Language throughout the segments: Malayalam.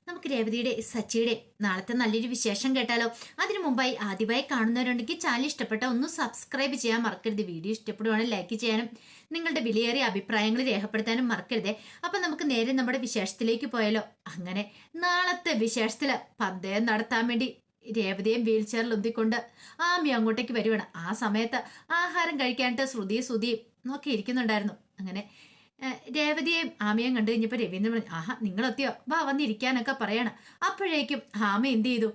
നമുക്ക് രേവതിയുടെ സച്ചിയുടെ നാളത്തെ നല്ലൊരു വിശേഷം കേട്ടാലോ? അതിനു മുമ്പായി ആദ്യമായി കാണുന്നവരുണ്ടെങ്കിൽ ചാനൽ ഇഷ്ടപ്പെട്ട ഒന്ന് സബ്സ്ക്രൈബ് ചെയ്യാൻ മറക്കരുത്. വീഡിയോ ഇഷ്ടപ്പെടുവാണെങ്കിൽ ലൈക്ക് ചെയ്യാനും നിങ്ങളുടെ വിലയേറിയ അഭിപ്രായങ്ങൾ രേഖപ്പെടുത്താനും മറക്കരുതേ. അപ്പൊ നമുക്ക് നേരെ നമ്മുടെ വിശേഷത്തിലേക്ക് പോയാലോ? അങ്ങനെ നാളത്തെ വിശേഷത്തില് പന്തയം നടത്താൻ വേണ്ടി രേവതിയും വീൽ ചെയറിൽ ഉന്തിക്കൊണ്ട് ആമി അങ്ങോട്ടേക്ക് വരുവാണ്. ആ സമയത്ത് ആഹാരം കഴിക്കാനായിട്ട് ശ്രുതിയും നോക്കി ഇരിക്കുന്നുണ്ടായിരുന്നു. അങ്ങനെ രേവതിയെയും ആമയും കണ്ടു കഴിഞ്ഞപ്പോ രവീന്ദ്രൻ പറഞ്ഞു, ആഹാ നിങ്ങളെത്തിയോ, വാ വന്നിരിക്കാനൊക്കെ പറയാണ്. അപ്പോഴേക്കും ആമ എന്ത് ചെയ്തു,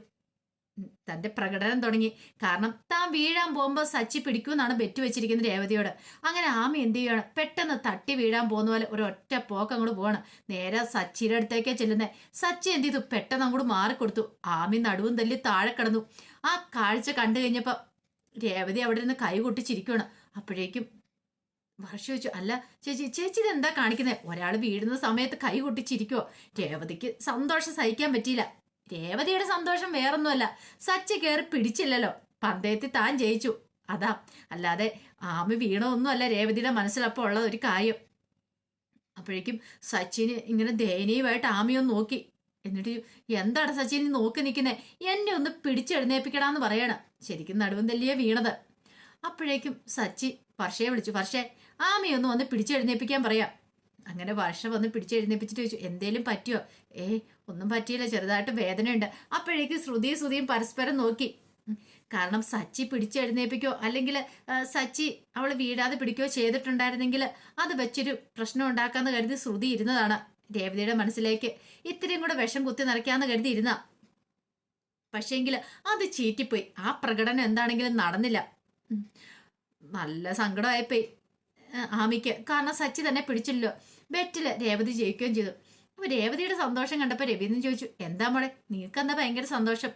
തന്റെ പ്രകടനം തുടങ്ങി. കാരണം താൻ വീഴാൻ പോകുമ്പോ സച്ചി പിടിക്കൂന്നാണ് ബെറ്റ് വെച്ചിരിക്കുന്നത് രേവതിയോട്. അങ്ങനെ ആമ എന്ത് ചെയ്യുകയാണ്, പെട്ടെന്ന് തട്ടി വീഴാൻ പോകുന്ന പോലെ ഒരു ഒറ്റ പോക്ക് അങ്ങോട്ട് പോവാണ്. നേരെ സച്ചിയുടെ അടുത്തേക്കാ ചെല്ലുന്നത്. സച്ചി എന്ത് ചെയ്തു, പെട്ടെന്ന് അങ്ങോട്ട് മാറിക്കൊടുത്തു. ആമി നടുവും തല്ലി താഴെ കിടന്നു. ആ കാഴ്ച കണ്ടു കഴിഞ്ഞപ്പോ രേവതി അവിടെ നിന്ന് കൈ കൊട്ടിച്ചിരിക്കുകയാണ്. അപ്പോഴേക്കും വർഷ ചോദിച്ചു, അല്ല ചേച്ചി ഇത് എന്താ കാണിക്കുന്നത്? ഒരാൾ വീഴുന്ന സമയത്ത് കൈ കൊട്ടിച്ചിരിക്കുവോ? രേവതിക്ക് സന്തോഷം സഹിക്കാൻ പറ്റിയില്ല. രേവതിയുടെ സന്തോഷം വേറൊന്നുമല്ല, സച്ചി കയറി പിടിച്ചില്ലല്ലോ, പന്തയത്തിൽ താൻ ജയിച്ചു, അതാ. അല്ലാതെ ആമി വീണൊന്നുമല്ല രേവതിയുടെ മനസ്സിലപ്പോൾ ഉള്ള ഒരു കാര്യം. അപ്പോഴേക്കും സച്ചിന് ഇങ്ങനെ ദയനീയമായിട്ട് ആമിയൊന്ന് നോക്കി. എന്നിട്ട്, എന്താണ് സച്ചിൻ നോക്കി നിൽക്കുന്നേ, എന്നെ ഒന്ന് പിടിച്ചെഴുന്നേപ്പിക്കടാന്ന് പറയണം. ശരിക്കും നടുവും തല്ലിയേ വീണത്. അപ്പോഴേക്കും സച്ചി വർഷയെ വിളിച്ചു, വർഷേ ആമയൊന്ന് വന്ന് പിടിച്ചെഴുന്നേപ്പിക്കാൻ പറയാം. അങ്ങനെ വർഷ വന്ന് പിടിച്ചെഴുന്നേപ്പിച്ചിട്ട് ചോദിച്ചു, എന്തേലും പറ്റിയോ? ഒന്നും പറ്റിയില്ല, ചെറുതായിട്ട് വേദനയുണ്ട്. അപ്പോഴേക്കും ശ്രുതിയും പരസ്പരം നോക്കി. കാരണം സച്ചി പിടിച്ചെഴുന്നേപ്പിക്കോ അല്ലെങ്കിൽ സച്ചി അവൾ വീഴാതെ പിടിക്കുകയോ ചെയ്തിട്ടുണ്ടായിരുന്നെങ്കിൽ അത് വെച്ചൊരു പ്രശ്നം ഉണ്ടാക്കാന്ന് കരുതി ശ്രുതി ഇരുന്നതാണ്. രേവതിയുടെ മനസ്സിലേക്ക് ഇത്രയും കൂടെ വിഷം കുത്തി നിറയ്ക്കാന്ന് കരുതി ഇരുന്ന. പക്ഷേങ്കിൽ അത് ചീറ്റിപ്പോയി. ആ പ്രകടനം എന്താണെങ്കിലും നടന്നില്ല. നല്ല സങ്കടമായിപ്പോയി ആമിക്ക്. കാരണം സച്ചി തന്നെ പിടിച്ചില്ലല്ലോ. ബെറ്റില് രേവതി ജയിക്കുകയും ചെയ്തു. അപ്പൊ രേവതിയുടെ സന്തോഷം കണ്ടപ്പോ രവീന്ദ്രൻ ചോദിച്ചു, എന്താ മോളെ നിനക്കെന്താ ഭയങ്കര സന്തോഷം?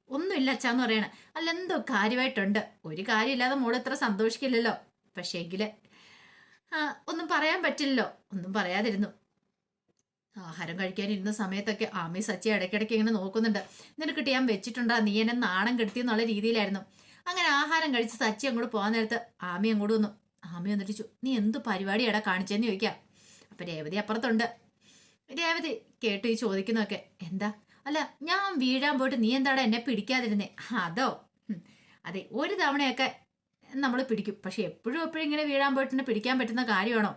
ഒന്നുമില്ല അച്ഛാന്ന് പറയണ. അല്ല എന്തോ കാര്യമായിട്ടുണ്ട്. ഒരു കാര്യമില്ലാതെ മോള് ഇത്ര സന്തോഷിക്കില്ലല്ലോ. പക്ഷേങ്കില് ഒന്നും പറയാൻ പറ്റില്ലല്ലോ. ഒന്നും പറയാതിരുന്നു. ആഹാരം കഴിക്കാനിരുന്ന സമയത്തൊക്കെ ആമി സച്ചി ഇടയ്ക്കിടയ്ക്ക് ഇങ്ങനെ നോക്കുന്നുണ്ട്. നിനക്ക് ഞാൻ വെച്ചിട്ടുണ്ടാ, നീ എന്നെ നാണം കെടുത്തി എന്നുള്ള രീതിയിലായിരുന്നു. അങ്ങനെ ആഹാരം കഴിച്ച് സച്ചി അങ്ങോട്ട് പോകാൻ നേരത്ത് ആമി അങ്ങോട്ട് വന്നു. ആമി വന്നിട്ട് ചോദിച്ചു, നീ എന്ത് പരിപാടിയാടാ കാണിച്ചെന്ന് ചോദിക്കാം. അപ്പൊ രേവതി അപ്പുറത്തുണ്ട്. രേവതി കേട്ടു ഈ ചോദിക്കുന്നൊക്കെ. എന്താ? അല്ല ഞാൻ വീഴാൻ പോയിട്ട് നീ എന്താടാ എന്നെ പിടിക്കാതിരുന്നേ? അതോ? അതെ, ഒരു തവണയൊക്കെ നമ്മൾ പിടിക്കും, പക്ഷെ എപ്പോഴും ഇങ്ങനെ വീഴാൻ പോയിട്ട് പിടിക്കാൻ പറ്റുന്ന കാര്യമാണോ?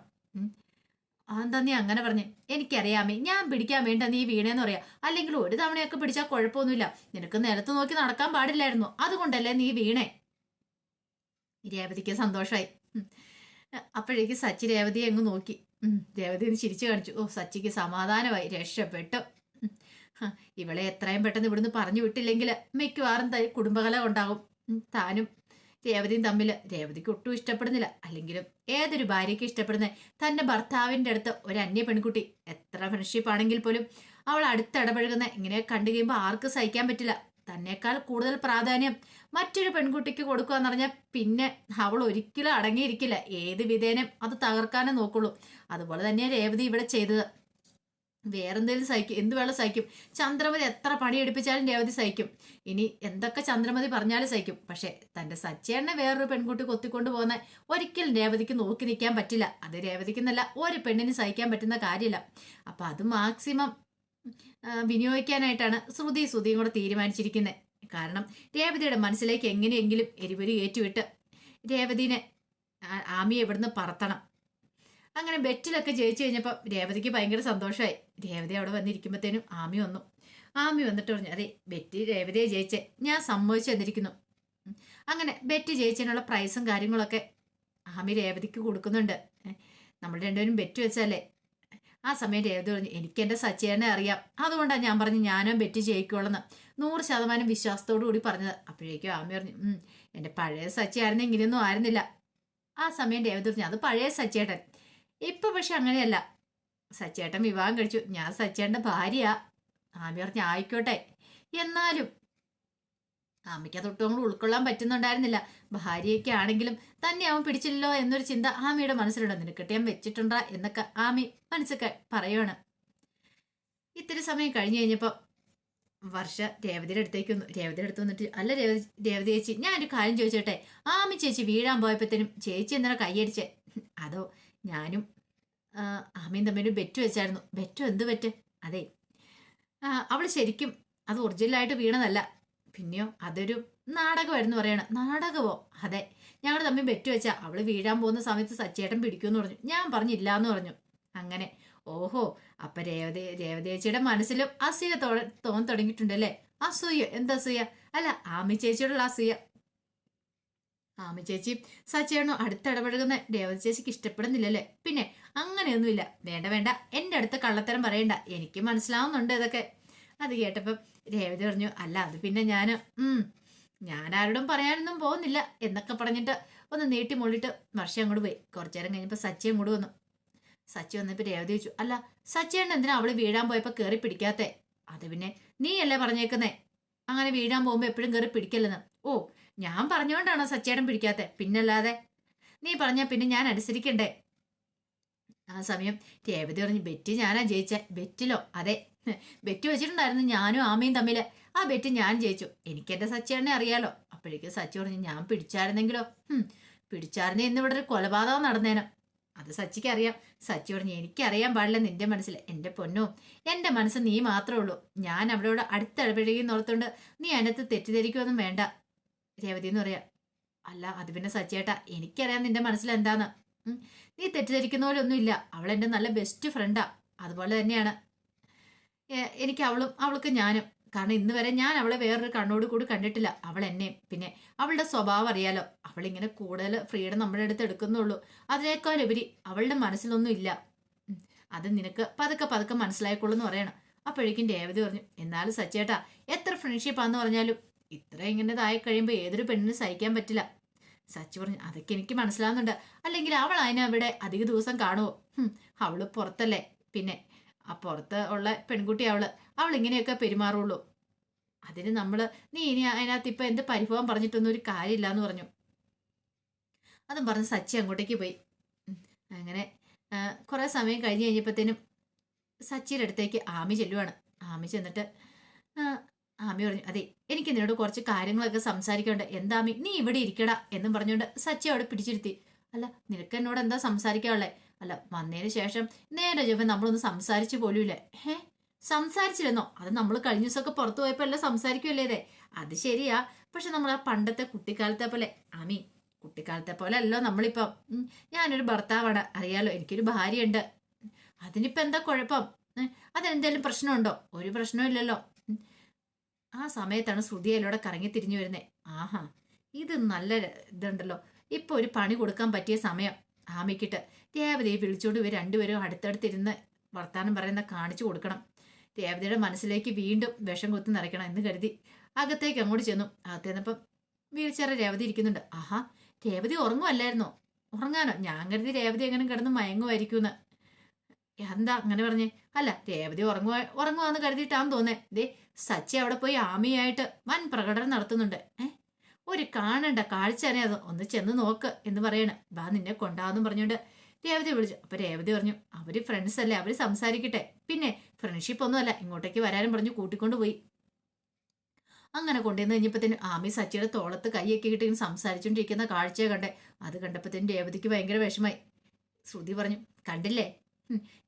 എന്താ നീ അങ്ങനെ പറഞ്ഞേ? എനിക്കറിയാമേ, ഞാൻ പിടിക്കാൻ വേണ്ട നീ വീണേന്ന് പറയാ. അല്ലെങ്കിൽ ഒരു തവണയൊക്കെ പിടിച്ചാൽ കുഴപ്പമൊന്നുമില്ല. നിനക്ക് നിലത്ത് നോക്കി നടക്കാൻ പാടില്ലായിരുന്നു, അതുകൊണ്ടല്ലേ നീ വീണേ. രേവതിക്ക് സന്തോഷമായി. അപ്പോഴേക്ക് സച്ചി രേവതിയെ അങ്ങ് നോക്കി. രേവതി ഒന്ന് ചിരിച്ചു കാണിച്ചു. സച്ചിക്ക് സമാധാനമായി, രക്ഷപ്പെട്ടു. ഇവളെ എത്രയും പെട്ടെന്ന് ഇവിടുന്ന് പറഞ്ഞു വിട്ടില്ലെങ്കിൽ മിക്കവാറും കുടുംബകല ഉണ്ടാകും. താനും രേവതിയും തമ്മിൽ രേവതിക്ക് ഒട്ടും ഇഷ്ടപ്പെടുന്നില്ല. അല്ലെങ്കിലും ഏതൊരു ഭാര്യയ്ക്ക് ഇഷ്ടപ്പെടുന്നത് തന്റെ ഭർത്താവിന്റെ അടുത്ത് ഒരു അന്യ പെൺകുട്ടി എത്ര ഫ്രണ്ട്ഷിപ്പ് ആണെങ്കിൽ പോലും അവൾ അടുത്തിടപഴകുന്ന ഇങ്ങനെ കണ്ടു കഴിയുമ്പോൾ ആർക്ക് സഹിക്കാൻ പറ്റില്ല. തന്നെക്കാൾ കൂടുതൽ പ്രാധാന്യം മറ്റൊരു പെൺകുട്ടിക്ക് കൊടുക്കുക എന്ന് പറഞ്ഞാൽ പിന്നെ അവൾ ഒരിക്കലും അടങ്ങിയിരിക്കില്ല. ഏത് വിധേനം അത് തകർക്കാനേ നോക്കുള്ളൂ. അതുപോലെ തന്നെയാണ് രേവതി ഇവിടെ ചെയ്തത്. വേറെന്തേലും സഹിക്കും, എന്ത് വേണം സഹിക്കും. ചന്ദ്രമതി എത്ര പണിയെടുപ്പിച്ചാലും രേവതി സഹിക്കും. ഇനി എന്തൊക്കെ ചന്ദ്രമതി പറഞ്ഞാലും സഹിക്കും. പക്ഷെ തന്റെ സച്ചേണ്ണെ വേറൊരു പെൺകുട്ടി കൊത്തിക്കൊണ്ട് പോകുന്ന ഒരിക്കലും രേവതിക്ക് നോക്കി നിൽക്കാൻ പറ്റില്ല. അത് രേവതിക്കെന്നല്ല ഒരു പെണ്ണിന് സഹിക്കാൻ പറ്റുന്ന കാര്യമില്ല. അപ്പൊ അത് മാക്സിമം വിനിയോഗിക്കാനായിട്ടാണ് ശ്രുതിയും കൂടെ തീരുമാനിച്ചിരിക്കുന്നത്. കാരണം രേവതിയുടെ മനസ്സിലേക്ക് എങ്ങനെയെങ്കിലും എരിപൊരി ഏറ്റുവിട്ട് രേവതിനെ ആമിയെ ഇവിടുന്ന് പറത്തണം. അങ്ങനെ ബെറ്റിലൊക്കെ ജയിച്ചു കഴിഞ്ഞപ്പോൾ രേവതിക്ക് ഭയങ്കര സന്തോഷമായി. രേവതി അവിടെ വന്നിരിക്കുമ്പോഴത്തേനും ആമി വന്നു. ആമി വന്നിട്ട് പറഞ്ഞു, അതെ ബെറ്റി രേവതിയെ ജയിച്ചേ, ഞാൻ സമ്മതിച്ചു തന്നിരിക്കുന്നു. അങ്ങനെ ബെറ്റ് ജയിച്ചതിനുള്ള പ്രൈസും കാര്യങ്ങളൊക്കെ ആമി രേവതിക്ക് കൊടുക്കുന്നുണ്ട്. നമ്മൾ രണ്ടുപേരും ബെറ്റ് വെച്ചല്ലേ. ആ സമയം രേവതി പറഞ്ഞു, എനിക്ക് എൻ്റെ സച്ചേനെ അറിയാം, അതുകൊണ്ടാണ് ഞാൻ പറഞ്ഞു ഞാനും ബെറ്റ് ജയിക്കുള്ളെന്ന് 100% വിശ്വാസത്തോടു കൂടി പറഞ്ഞത്. അപ്പോഴേക്കും ആമി പറഞ്ഞു, എൻ്റെ പഴയ സച്ചി ആയിരുന്നു, ഇങ്ങനെയൊന്നും ആയിരുന്നില്ല. ആ സമയം രേവതി പറഞ്ഞു, അത് പഴയ സച്ചേട്ടൻ. ഇപ്പൊ പക്ഷെ അങ്ങനെയല്ല, സച്ചേട്ടൻ വിവാഹം കഴിച്ചു, ഞാൻ സച്ചേട്ടൻ്റെ ഭാര്യയാ. ആമി പറഞ്ഞു, ആയിക്കോട്ടെ. എന്നാലും ആമിക്ക് അതൊട്ടും അങ്ങോട്ട് ഉൾക്കൊള്ളാൻ പറ്റുന്നുണ്ടായിരുന്നില്ല. ഭാര്യയൊക്കെ ആണെങ്കിലും തന്നെ അവൻ പിടിച്ചില്ലല്ലോ എന്നൊരു ചിന്ത ആമിയുടെ മനസ്സിലുണ്ട്. നിനക്കിട്ട് ഞാൻ വെച്ചിട്ടുണ്ടാ എന്നൊക്കെ ആമി മനസ്സൊക്കെ പറയുവാണ്. ഇത്തിരി സമയം കഴിഞ്ഞു കഴിഞ്ഞപ്പോ വർഷ രേവതിയുടെ അടുത്തേക്ക് വന്നു. രേവതിയുടെ അടുത്ത് വന്നിട്ട്, അല്ല രേവതി ചേച്ചി, ഞാനൊരു കാര്യം ചോദിച്ചോട്ടെ, ആമി ചേച്ചി വീഴാൻ പോയപ്പോഴത്തേനും ചേച്ചി എന്തിനാ കൈയടിച്ചേ? അതോ ഞാനും ആമയും തമ്മിൽ ബെറ്റ് വെച്ചായിരുന്നു. ബെറ്റോ? എന്ത് ബെറ്റ്? അതെ, അവൾ ശരിക്കും അത് ഒറിജിനലായിട്ട് വീണതല്ല. പിന്നെയോ അതൊരു നാടകമായിരുന്നു പറയണം. നാടകമോ? അതെ, ഞങ്ങൾ തമ്മിൽ ബെറ്റ് വെച്ചാ അവള് വീഴാൻ പോകുന്ന സമയത്ത് സച്ചേട്ടൻ പിടിക്കുമെന്ന് പറഞ്ഞു. ഞാൻ പറഞ്ഞില്ല എന്ന് പറഞ്ഞു. അങ്ങനെ. ഓഹോ, അപ്പൊ രേവതേച്ചിയുടെ മനസ്സിലും അസൂയ തോന്നി തുടങ്ങിയിട്ടുണ്ടല്ലേ? അസൂയ? എന്താ അസൂയ? അല്ല, ആമി ചേച്ചിയോടുള്ള അസൂയ. ആമി ചേച്ചി സച്ചേട്ടനും അടുത്തിടപഴകുന്ന രേവതി ചേച്ചിക്ക് ഇഷ്ടപ്പെടുന്നില്ലല്ലേ? പിന്നെ അങ്ങനെയൊന്നുമില്ല. വേണ്ട വേണ്ട, എന്റെ അടുത്ത് കള്ളത്തരം പറയണ്ട, എനിക്ക് മനസ്സിലാവുന്നുണ്ട് ഇതൊക്കെ. അത് കേട്ടപ്പം രേവതി പറഞ്ഞു, അല്ല അത് പിന്നെ ഞാൻ ആരോടും പറയാനൊന്നും പോകുന്നില്ല എന്നൊക്കെ പറഞ്ഞിട്ട് ഒന്ന് നീട്ടി മുള്ളിട്ട് വർഷം അങ്ങോട്ട് പോയി. കുറച്ചു നേരം കഴിഞ്ഞപ്പോൾ സച്ചി അങ്ങോട്ട് വന്നു. സച്ചി വന്നപ്പോൾ രേവതി ചോദിച്ചു, അല്ല സച്ചിയേട്ടൻ എന്തിനാ അവള് വീഴാൻ പോയപ്പോൾ കയറി പിടിക്കാത്തെ? അത് പിന്നെ നീയല്ലേ പറഞ്ഞേക്കുന്നേ അങ്ങനെ വീഴാൻ പോകുമ്പോ എപ്പോഴും കയറി പിടിക്കല്ലെന്ന്. ഓ, ഞാൻ പറഞ്ഞുകൊണ്ടാണോ സച്ചേട്ടൻ പിടിക്കാത്തെ? പിന്നല്ലാതെ. നീ പറഞ്ഞാ പിന്നെ ഞാൻ അനുസരിക്കണ്ടേ? ആ സമയം രേവതി പറഞ്ഞു, ബെറ്റ് ഞാനാ ജയിച്ച. ബെറ്റിലോ? അതെ, ബെറ്റ് വെച്ചിട്ടുണ്ടായിരുന്നു ഞാനും ആമയും തമ്മില്. ആ ബെറ്റ് ഞാൻ ജയിച്ചു. എനിക്ക് എന്റെ സച്ചേട്ടനെ അറിയാലോ. അപ്പോഴേക്കും സച്ചി പറഞ്ഞു, ഞാൻ പിടിച്ചായിരുന്നെങ്കിലോ? പിടിച്ചായിരുന്നേ ഇന്ന് ഇവിടെ ഒരു കൊലപാതകം നടന്നേനും. അത് സച്ചിക്ക് അറിയാം. സച്ചി പറഞ്ഞു, എനിക്കറിയാൻ പാടില്ല നിന്റെ മനസ്സിൽ. എന്റെ പൊന്നോ, എന്റെ മനസ്സ് നീ മാത്രമേ ഉള്ളൂ. ഞാൻ അവളോട് അടുത്തിടപഴകിയെന്നോർത്തുകൊണ്ട് നീ അതിനകത്ത് തെറ്റിദ്ധരിക്കുമൊന്നും വേണ്ട. രേവതി എന്ന് പറയാ, അല്ല അത് പിന്നെ സച്ചേട്ടാ, എനിക്കറിയാം നിന്റെ മനസ്സിൽ എന്താന്ന്. നീ തെറ്റിദ്ധരിക്കുന്ന പോലെ ഒന്നുമില്ല. അവൾ എന്റെ നല്ല ബെസ്റ്റ് ഫ്രണ്ടാ. അതുപോലെ തന്നെയാണ് എനിക്ക് അവൾക്ക് ഞാനും. കാരണം ഇന്ന് വരെ ഞാൻ അവളെ വേറൊരു കണ്ണോട് കൂടി കണ്ടിട്ടില്ല. അവൾ എന്നെയും. പിന്നെ അവളുടെ സ്വഭാവം അറിയാലോ. അവളിങ്ങനെ കൂടുതൽ ഫ്രീഡം നമ്മുടെ അടുത്ത് എടുക്കുന്നുള്ളൂ. അതിനേക്കാളുപരി അവളുടെ മനസ്സിലൊന്നും ഇല്ല. അത് നിനക്ക് പതുക്കെ പതുക്കെ മനസ്സിലായിക്കൊള്ളു എന്ന് പറയണം. അപ്പോഴേക്കും രേവതി പറഞ്ഞു, എന്നാലും സച്ചേട്ടാ, എത്ര ഫ്രണ്ട്ഷിപ്പാന്ന് പറഞ്ഞാലും ഇത്ര ഇങ്ങനെതായി കഴിയുമ്പോൾ ഏതൊരു പെണ്ണിനും സഹിക്കാൻ പറ്റില്ല. സച്ചി പറഞ്ഞു, അതൊക്കെ എനിക്ക് മനസ്സിലാവുന്നുണ്ട്. അല്ലെങ്കിൽ അവൾ അതിനവിടെ അധിക ദിവസം കാണുമോ? അവള് പുറത്തല്ലേ. പിന്നെ ആ പുറത്ത് ഉള്ള പെൺകുട്ടി അവൾ ഇങ്ങനെയൊക്കെ പെരുമാറുള്ളൂ. അതിന് നീ ഇനി അതിനകത്ത് ഇപ്പൊ എന്ത് പരിഭവം പറഞ്ഞിട്ടൊന്നും ഒരു കാര്യമില്ല എന്ന് പറഞ്ഞു. അതും പറഞ്ഞ് സച്ചി അങ്ങോട്ടേക്ക് പോയി. അങ്ങനെ കുറെ സമയം കഴിഞ്ഞ് കഴിഞ്ഞപ്പോഴത്തേനും സച്ചിയുടെ അടുത്തേക്ക് ആമി ചെല്ലുവാണ്. ആമി ചെന്നിട്ട് ആമി പറഞ്ഞു, അതെ എനിക്ക് നിന്നോട് കുറച്ച് കാര്യങ്ങളൊക്കെ സംസാരിക്കണ്ട. എന്താമി, നീ ഇവിടെ ഇരിക്കടാ എന്നും പറഞ്ഞുകൊണ്ട് സച്ചി അവിടെ പിടിച്ചിരുത്തി. അല്ല, നിനക്ക് എന്നോട് എന്താ സംസാരിക്കാനുള്ളേ? അല്ല, വന്നതിന് ശേഷം നേരെ ചൊവ്വ നമ്മളൊന്ന് സംസാരിച്ചു പോലുമില്ലേ? സംസാരിച്ചിരുന്നോ? അത് നമ്മൾ കഴിഞ്ഞ ദിവസമൊക്കെ പുറത്തു പോയപ്പോ എല്ലാം സംസാരിക്കുമല്ലേ? അത് ശരിയാ. പക്ഷെ നമ്മൾ ആ പണ്ടത്തെ കുട്ടിക്കാലത്തെ പോലെ ആമി, കുട്ടിക്കാലത്തെ പോലെ അല്ലോ നമ്മളിപ്പം. ഞാനൊരു ഭർത്താവാണ്, അറിയാലോ. എനിക്കൊരു ഭാര്യയുണ്ട്. അതിനിപ്പോ എന്താ കുഴപ്പം? അതെന്തേലും പ്രശ്നമുണ്ടോ? ഒരു പ്രശ്നവും ഇല്ലല്ലോ. ആ സമയത്താണ് ശ്രുതി അതിലൂടെ കറങ്ങി തിരിഞ്ഞു വരുന്നേ. ആഹാ, ഇത് നല്ല ഇതുണ്ടല്ലോ. ഇപ്പൊ ഒരു പണി കൊടുക്കാൻ പറ്റിയ സമയം ആമിക്കിട്ട്. രേവതിയെ വിളിച്ചോണ്ട് ഇവർ രണ്ടുപേരും അടുത്തടുത്തിരുന്ന് വർത്താനം പറയുന്ന കാണിച്ചു കൊടുക്കണം. രേവതിയുടെ മനസ്സിലേക്ക് വീണ്ടും വിഷം കുത്തി നിറയ്ക്കണം എന്ന് കരുതി അകത്തേക്ക് അങ്ങോട്ട് ചെന്നു. അകത്ത് ചെന്നപ്പം വീൽചെയർ രേവതി ഇരിക്കുന്നുണ്ട്. ആഹാ, രേവതി ഉറങ്ങുമല്ലായിരുന്നോ? ഉറങ്ങാനോ? ഞാൻ കരുതി രേവതി എങ്ങനെ കിടന്ന് മയങ്ങുമായിരിക്കുമെന്ന്. എന്താ അങ്ങനെ പറഞ്ഞേ? അല്ല, രേവതി ഉറങ്ങുവാന്ന് കരുതിയിട്ടാന്ന് തോന്നേ. ദേ സച്ചി അവിടെ പോയി ആമിയായിട്ട് വൻ പ്രകടനം നടത്തുന്നുണ്ട്. ഒരു കാണണ്ട കാഴ്ച തന്നെ അത്. ഒന്ന് ചെന്ന് നോക്ക് എന്ന് പറയണ്. വാ, നിന്നെ കൊണ്ടാന്ന് പറഞ്ഞോണ്ട് രേവതി വിളിച്ചു. അപ്പൊ രേവതി പറഞ്ഞു, അവര് ഫ്രണ്ട്സ് അല്ലേ, അവര് സംസാരിക്കട്ടെ. പിന്നെ ഫ്രണ്ട്ഷിപ്പ് ഒന്നും അല്ല, ഇങ്ങോട്ടേക്ക് വരാനും പറഞ്ഞു കൂട്ടിക്കൊണ്ട് പോയി. അങ്ങനെ കൊണ്ടുവന്ന് കഴിഞ്ഞപ്പോഴത്തേനും ആമി സച്ചിയുടെ തോളത്ത് കൈയൊക്കെ ഇട്ട് സംസാരിച്ചോണ്ടിരിക്കുന്ന കാഴ്ചയെ കണ്ടേ. അത് കണ്ടപ്പോഴത്തേനും രേവതിക്ക് ഭയങ്കര വിഷമായി. ശ്രുതി പറഞ്ഞു, കണ്ടില്ലേ,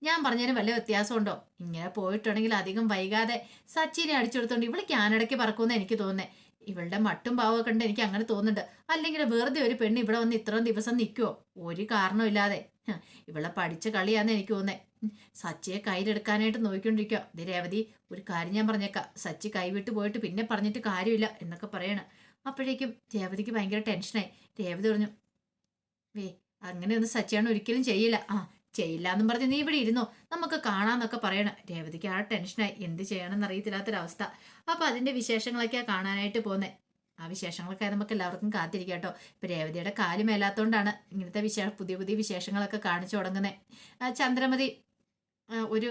ഞാൻ പറഞ്ഞതിന് വല്ല വ്യത്യാസമുണ്ടോ? ഇങ്ങനെ പോയിട്ടുണ്ടെങ്കിൽ അധികം വൈകാതെ സച്ചിനെ അടിച്ചെടുത്തോണ്ട് ഇവള് കാനഡയ്ക്ക് പറക്കുമെന്ന് എനിക്ക് തോന്നുന്നേ. ഇവളുടെ മട്ടും ഭാവമൊക്കെ ഉണ്ട്, എനിക്ക് അങ്ങനെ തോന്നുന്നുണ്ട്. അല്ലെങ്കിൽ വെറുതെ ഒരു പെണ്ണ് ഇവിടെ വന്ന് ഇത്രയും ദിവസം നിൽക്കുവോ? ഒരു കാരണമില്ലാതെ. ഇവളെ പഠിച്ച കളിയാന്ന് എനിക്ക് തോന്നേ. സച്ചിയെ കയ്യിലെടുക്കാനായിട്ട് നോക്കിക്കൊണ്ടിരിക്കുക. ഇത് രേവതി, ഒരു കാര്യം ഞാൻ പറഞ്ഞേക്കാം. സച്ചി കൈവിട്ട് പോയിട്ട് പിന്നെ പറഞ്ഞിട്ട് കാര്യമില്ല എന്നൊക്കെ പറയണ. അപ്പോഴേക്കും രേവതിക്ക് ഭയങ്കര ടെൻഷനായി. രേവതി പറഞ്ഞു, അങ്ങനെയൊന്നും സച്ചിയാണ് ഒരിക്കലും ചെയ്യില്ല. ചെയ്യില്ല എന്നും പറഞ്ഞ് നീ ഇവിടെ ഇരുന്നോ, നമുക്ക് കാണാന്നൊക്കെ പറയണ. രേവതിക്ക് ആ ടെൻഷനായി. എന്ത് ചെയ്യണമെന്ന് അറിയത്തില്ലാത്തൊരവസ്ഥ. അപ്പൊ അതിന്റെ വിശേഷങ്ങളൊക്കെയാ കാണാനായിട്ട് പോകുന്നത്. ആ വിശേഷങ്ങളൊക്കെ നമുക്ക് എല്ലാവർക്കും കാത്തിരിക്കാം കേട്ടോ. ഇപ്പൊ രേവതിയുടെ കാല് മേലാത്തോണ്ടാണ് ഇങ്ങനത്തെ പുതിയ പുതിയ വിശേഷങ്ങളൊക്കെ കാണിച്ചു തുടങ്ങുന്നത്. ചന്ദ്രമതി ഒരു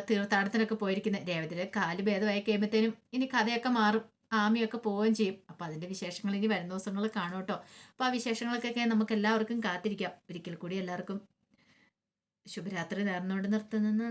തീർത്ഥാടനത്തിനൊക്കെ പോയിരിക്കുന്നത്. രേവതിയുടെ കാല് ഭേദമായി കഴിയുമ്പോഴത്തേനും ഇനി കഥയൊക്കെ മാറും, ആമിയൊക്കെ പോവുകയും ചെയ്യും. അപ്പൊ അതിന്റെ വിശേഷങ്ങൾ ഇനി വരുന്ന ദിവസങ്ങൾ കാണും കേട്ടോ. അപ്പൊ ആ വിശേഷങ്ങൾക്കൊക്കെ നമുക്ക് എല്ലാവർക്കും കാത്തിരിക്കാം. ഒരിക്കൽ കൂടി എല്ലാവർക്കും ശുഭരാത്രി നേർന്നുകൊണ്ട് നിർത്തുന്നു.